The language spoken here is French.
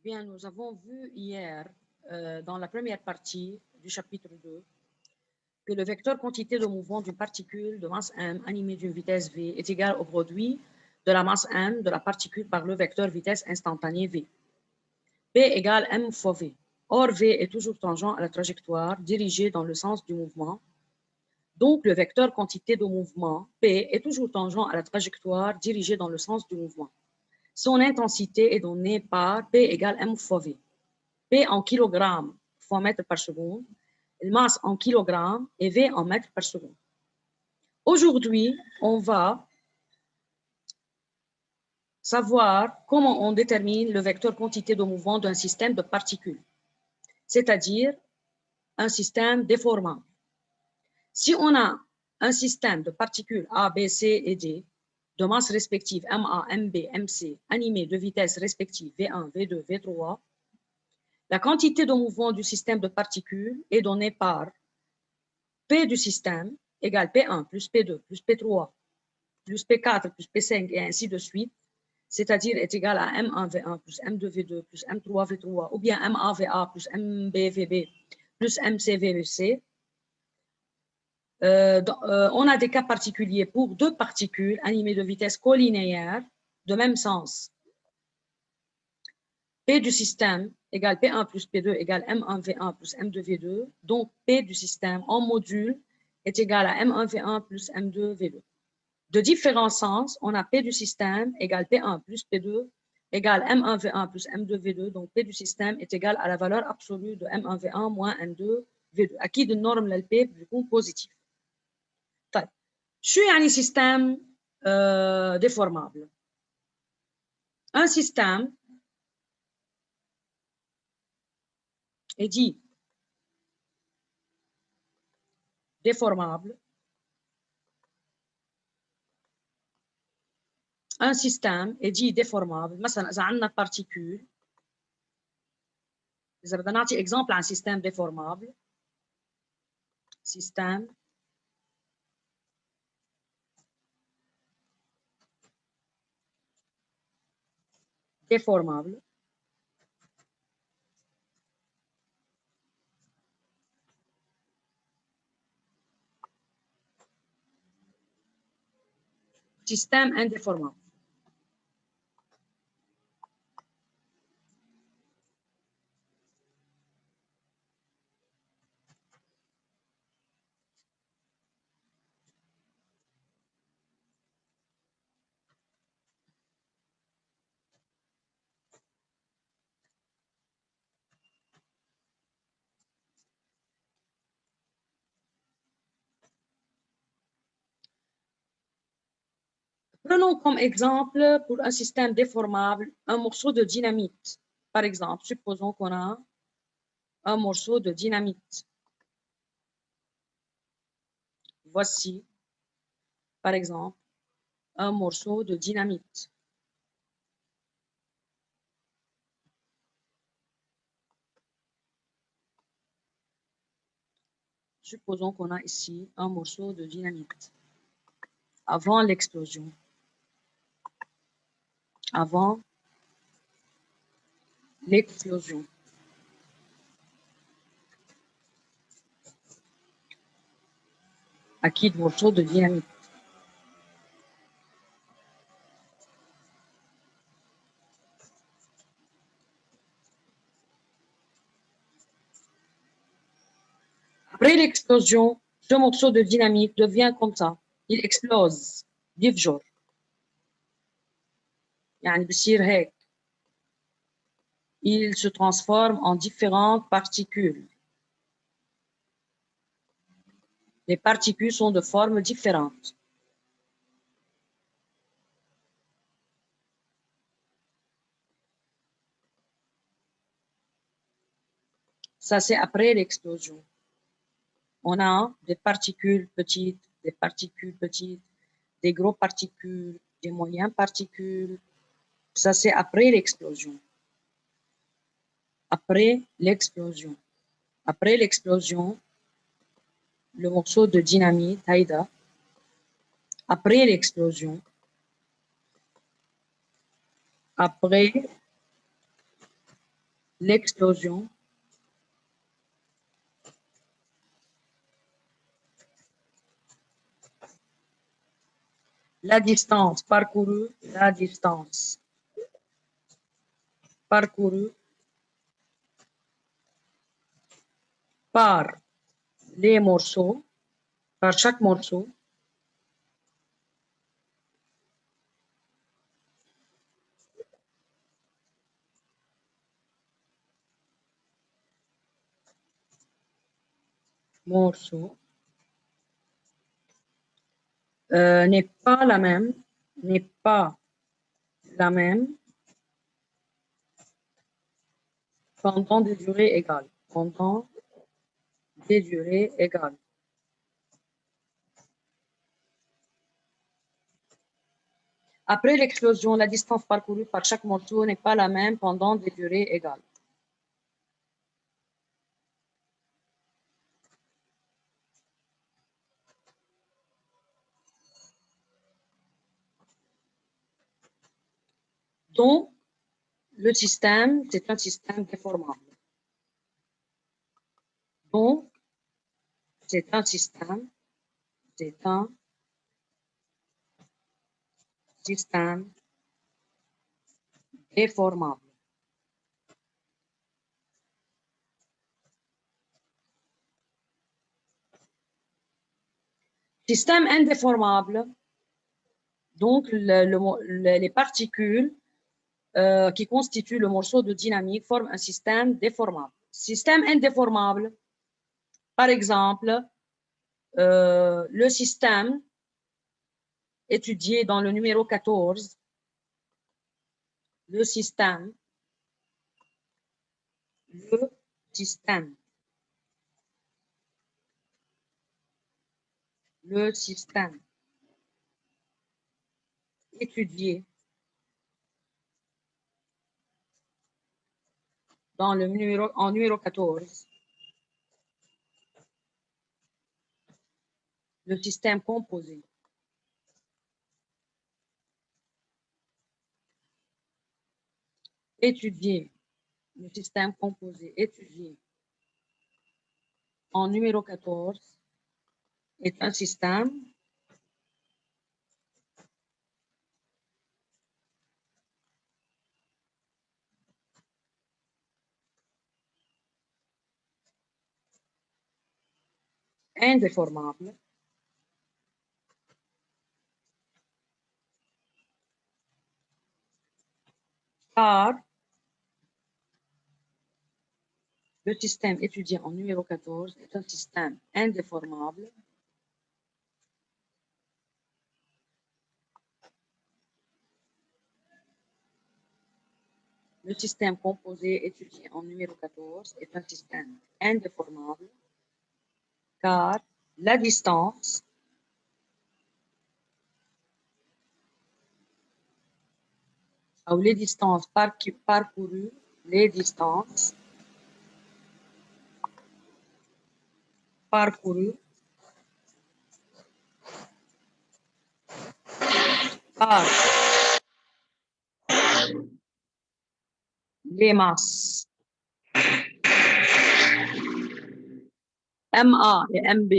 Bien, nous avons vu hier, dans la première partie du chapitre 2, que le vecteur quantité de mouvement d'une particule de masse m animée d'une vitesse v est égal au produit de la masse m de la particule par le vecteur vitesse instantanée v. P égale m fois v. Or, v est toujours tangent à la trajectoire dirigée dans le sens du mouvement. Donc, le vecteur quantité de mouvement, P, est toujours tangent à la trajectoire dirigée dans le sens du mouvement. Son intensité est donnée par P égale m fois v. P en kilogrammes fois mètre par seconde, masse en kilogrammes et V en mètres par seconde. Aujourd'hui, on va savoir comment on détermine le vecteur quantité de mouvement d'un système de particules, c'est-à-dire un système déformable. Si on a un système de particules A, B, C et D, de masse respective MA, MB, MC, animées de vitesses respectives V1, V2, V3, la quantité de mouvement du système de particules est donnée par P du système égale P1 plus P2 plus P3 plus P4 plus P5 et ainsi de suite, c'est-à-dire est égal à M1V1 plus M2V2 plus M3V3 ou bien MAVA plus MBVB plus MCVC. On a des cas particuliers pour deux particules animées de vitesse collinéaire de même sens. P du système égale P1 plus P2 égale M1V1 plus M2V2. Donc, P du système en module est égal à M1V1 plus M2V2. De différents sens, on a P du système égale P1 plus P2 égale M1V1 plus M2V2. Donc, P du système est égal à la valeur absolue de M1V1 moins M2V2. أكيد النورم للP بيكون positif. طيب شو يعني système déformable? Un système est dit déformable. Un système est dit déformable. مثلا إذا عندنا particule، إذا بدنا نعطي exemple عن système déformable، système déformable. Système indéformable. Prenons comme exemple, pour un système déformable, un morceau de dynamite. Par exemple, supposons qu'on a un morceau de dynamite. Voici, par exemple, un morceau de dynamite. Supposons qu'on a ici un morceau de dynamite. Avant l'explosion. Avant l'explosion. Acquis de morceau de dynamite. Après l'explosion, ce morceau de dynamite devient comme ça. Il explose. بيفجر. يعني بصير هيك. Il se transforme en différentes particules. Les particules sont de formes différentes. Ça, c'est après l'explosion. On a des particules petites, des grosses particules, des moyennes particules. Ça, c'est après l'explosion. Après l'explosion. Après l'explosion, le morceau de dynamite, Haïda. Après l'explosion. Après l'explosion, la distance parcourue, la distance parcourue par les morceaux, par chaque morceau, n'est pas la même, pendant des durées égales, pendant des durées égales. Après l'explosion, la distance parcourue par chaque morceau n'est pas la même pendant des durées égales. Donc, le système, c'est un système déformable. Donc, c'est un système déformable. Système indéformable, donc les particules qui constituent le morceau de dynamique forment un système déformable. Système indéformable, par exemple, le système étudié dans le numéro 14, le système étudié dans le numéro 14, le système composé. Étudié, le système composé étudié en numéro 14 est un système indéformable car le système étudié en numéro 14 est un système indéformable le système composé étudié en numéro 14 est un système indéformable car la distance ou les distances parcourues, par les masses MA et MB